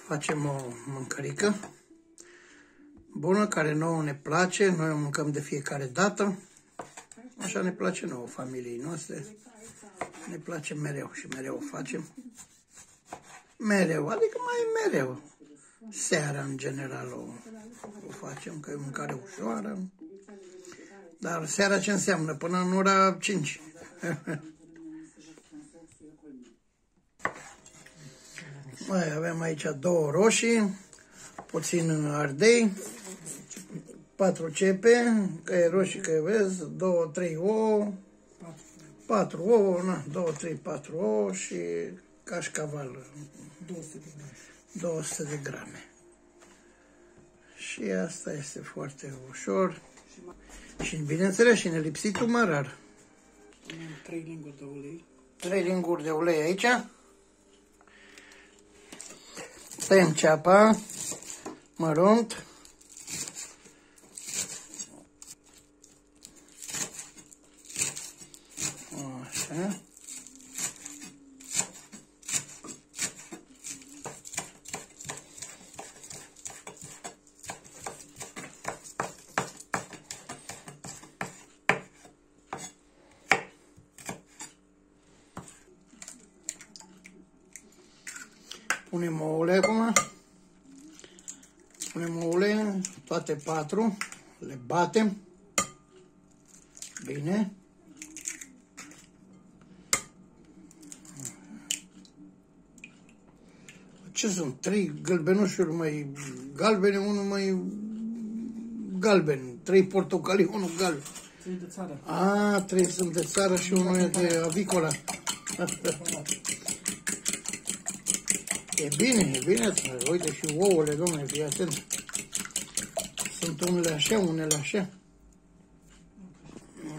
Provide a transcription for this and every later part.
Facem o mâncărică bună, care nouă ne place, noi o mâncăm de fiecare dată. Așa ne place nouă, familiei noastre. Ne place mereu și mereu o facem. Mereu, adică mai mereu. Seara, în general, o facem, că e o mâncare ușoară. Dar seara ce înseamnă? Până în ora 5. Mai avem aici 2 roșii, puțin ardei, 4 cepe, că e roșii, că e vezi, 2-3 ouă, 4 ouă, 2-3-4 ouă și cașcaval, 200 de grame. Și asta este foarte ușor. Și bineînțeles și nelipsitul mărar. 3 linguri de ulei. 3 linguri de ulei aici. Tăiem ceapa mărunt. Așa. Punem ouăle acum. Punem ouăle, toate 4. Le batem. Bine. Ce sunt? 3 gălbenușuri mai galbene, unul mai galben. 3 portocalii, unul galben. 3 de țară. 3 sunt de țară și unul e de avicola. E bine, uite și ouăle, domnule, fii atent. Sunt unele așa, unele așa.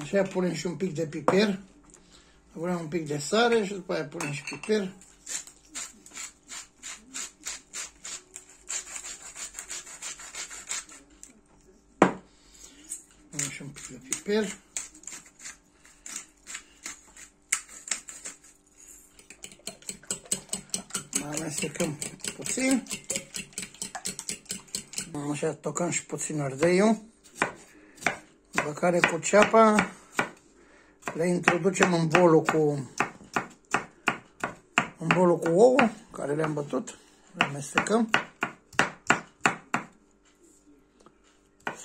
Așa punem și un pic de piper. Punem un pic de sare și după aia punem și piper. Punem și un pic de piper. Amestecăm puțin. Așa tocăm și puțin ardeiul. După care cu ceapa le introducem în bolul cu ouă care le-am bătut. Le amestecăm.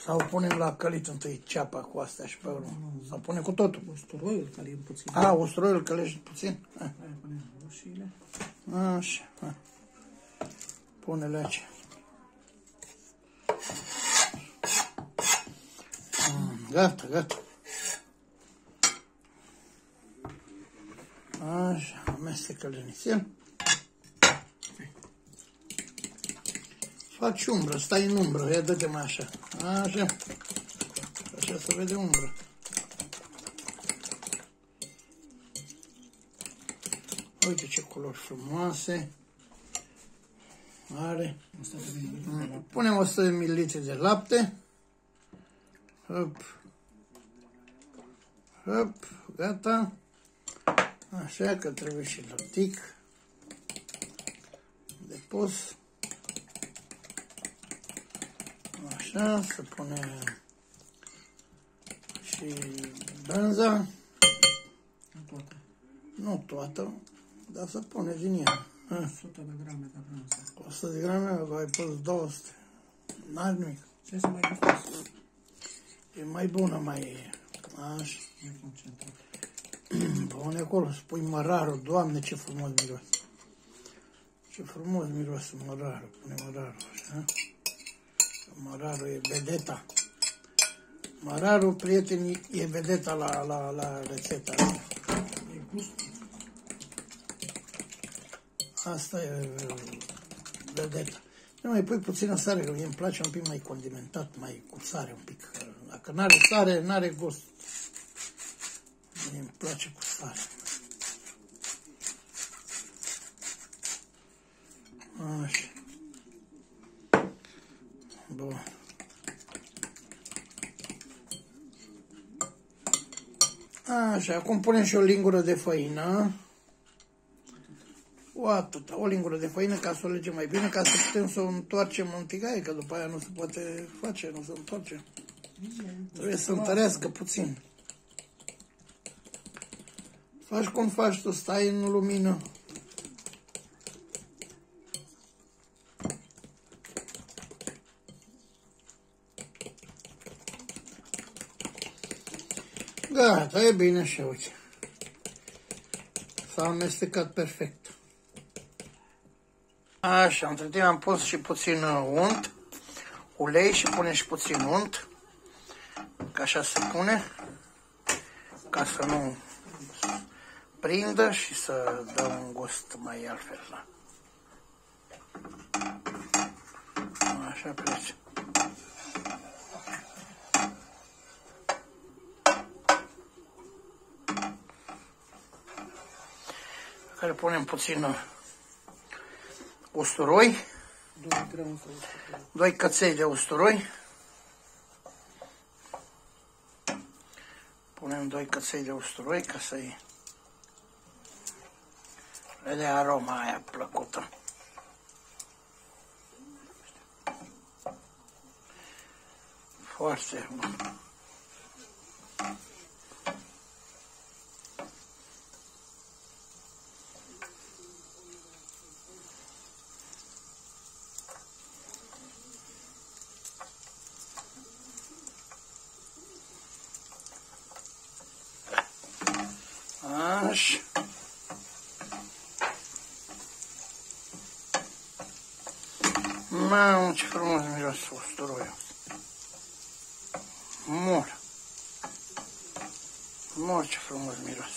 Sau punem la călit întâi ceapa cu astea și pe urmă. Sau punem cu totul. Usturoiul, care e puțin. Usturoiul călești puțin. Aia punem roșiile. Așa. Pune-le aici. Gata. Așa, amestecă-le inițial. Faci umbră, stai în umbră, ia dă-te mai așa. Așa. Așa se vede umbră. Uite ce culori frumoase are. Punem 100 de ml de lapte. Hop, gata. Așa că trebuie și lăptic de pus. Așa, să punem și brânza. Nu toată, dar să pune din ea. 100 de grame de brânză. 100 de grame, ai pus 200. N-are nimic. Ce să mai găsesc? E mai bună, mai e. Așa. Mai concentrat. Pune acolo, spui mărarul. Doamne, ce frumos miros. Ce frumos miros mărarul. Pune mărarul, așa. Mărarul e vedeta. Mărarul, prieteni, e vedeta la rețeta asta. E gustul. Asta e vedeta. Nu mai pui puțină sare, că mie îmi place un pic mai condimentat, mai cu sare un pic. Dacă n-are sare, n-are gust. Mie îmi place cu sare. Așa. Bun. Așa, acum punem și o lingură de făină. o lingură de făină ca să o legem mai bine, ca să putem să o întoarcem în tigaie, că după aia nu se poate face, nu se întoarce. Trebuie să întărească puțin. Faci cum faci tu, stai în lumină. Gata, e bine așa, uite. S-a amestecat perfect. Așa, între timp am pus și puțin unt, ulei și punem și puțin unt, ca așa se pune, ca să nu prindă și să dă un gust mai altfel. Așa plece. Care punem puțin usturoi, 2 căței de usturoi. Punem 2 căței de usturoi ca să-i le dea aroma aia plăcută. Foarte bun. Așa. Mamă, ce frumos miros usturoiul. Mor. Mor, ce frumos miros.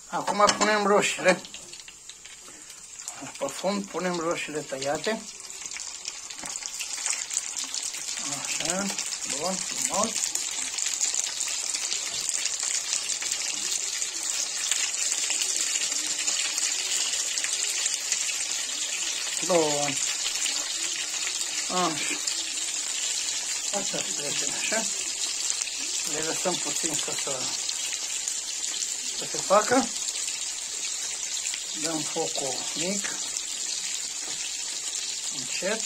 Acum punem roșiile. Pe fund punem roșiile tăiate. Așa, bun, frumos. Bun. Așa. Asta trecem așa. Le lăsăm puțin să se facă. Dăm focul mic. Încet.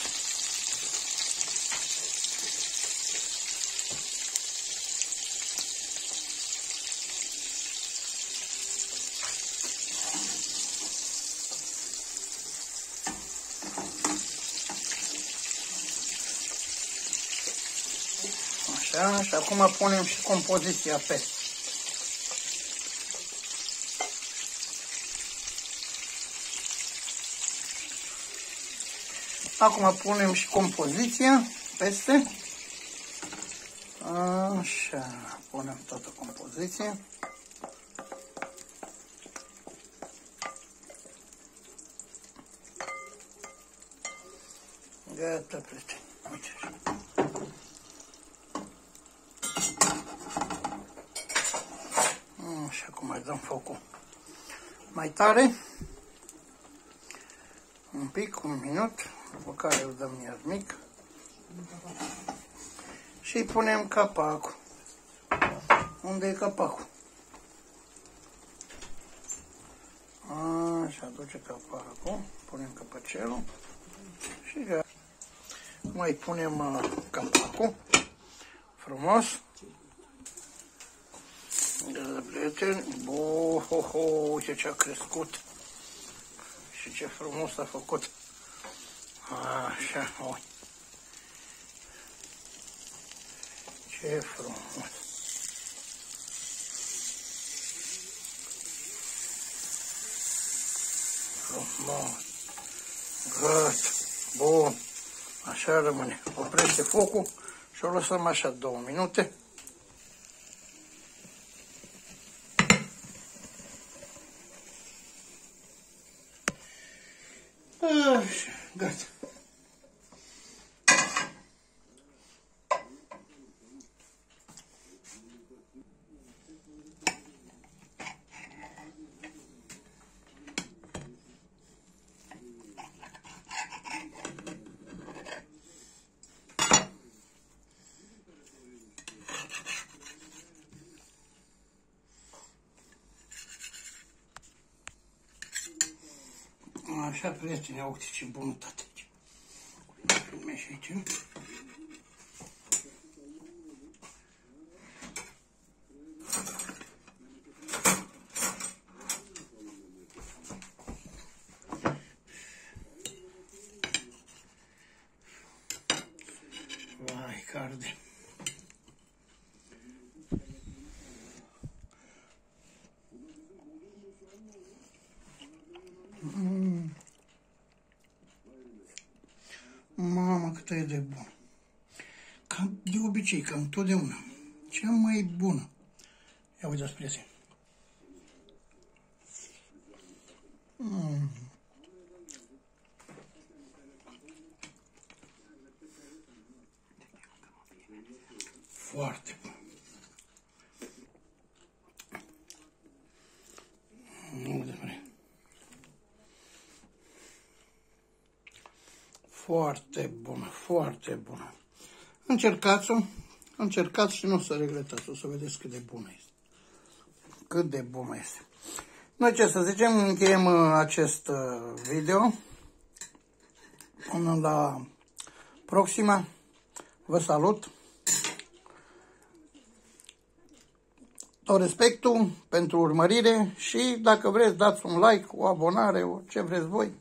Așa, și acum punem și compoziția peste. Acum punem și compoziția peste. Așa, punem toată compoziția. Gata, prieteni. Uite așa. Și acum mai dăm focul mai tare, un pic, un minut, după care îl dăm iar mic și îi punem capacul. Unde e capacul? Așa, duce capacul, punem căpăcelul și gata. Mai punem capacul, frumos. Gata, prieteni, uite ce a crescut și ce frumos a făcut. Așa, uite. Ce frumos. Frumos. Gata, bun. Așa rămâne. Oprește focul și o lăsăm așa 2 minute. Așa, gata. Așa, prieteni, uite ce bunătate. Filmești aici. Vai, carde. Mamă, cât e de bun. Cam de obicei, cam întotdeauna. Cea mai bună. Ia uitați, prieteni. Foarte bun. Foarte bună, foarte bună. Încercați-o, încercați și nu o să regretați, o să vedeți cât de bună este. Cât de bună este. Noi ce să zicem, încheiem acest video. Până la proxima, vă salut. Tot respectul pentru urmărire și dacă vreți dați un like, o abonare, ce vreți voi,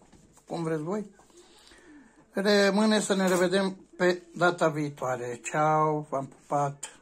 cum vreți voi. Rămâne să ne revedem pe data viitoare. Ceau, v-am pupat!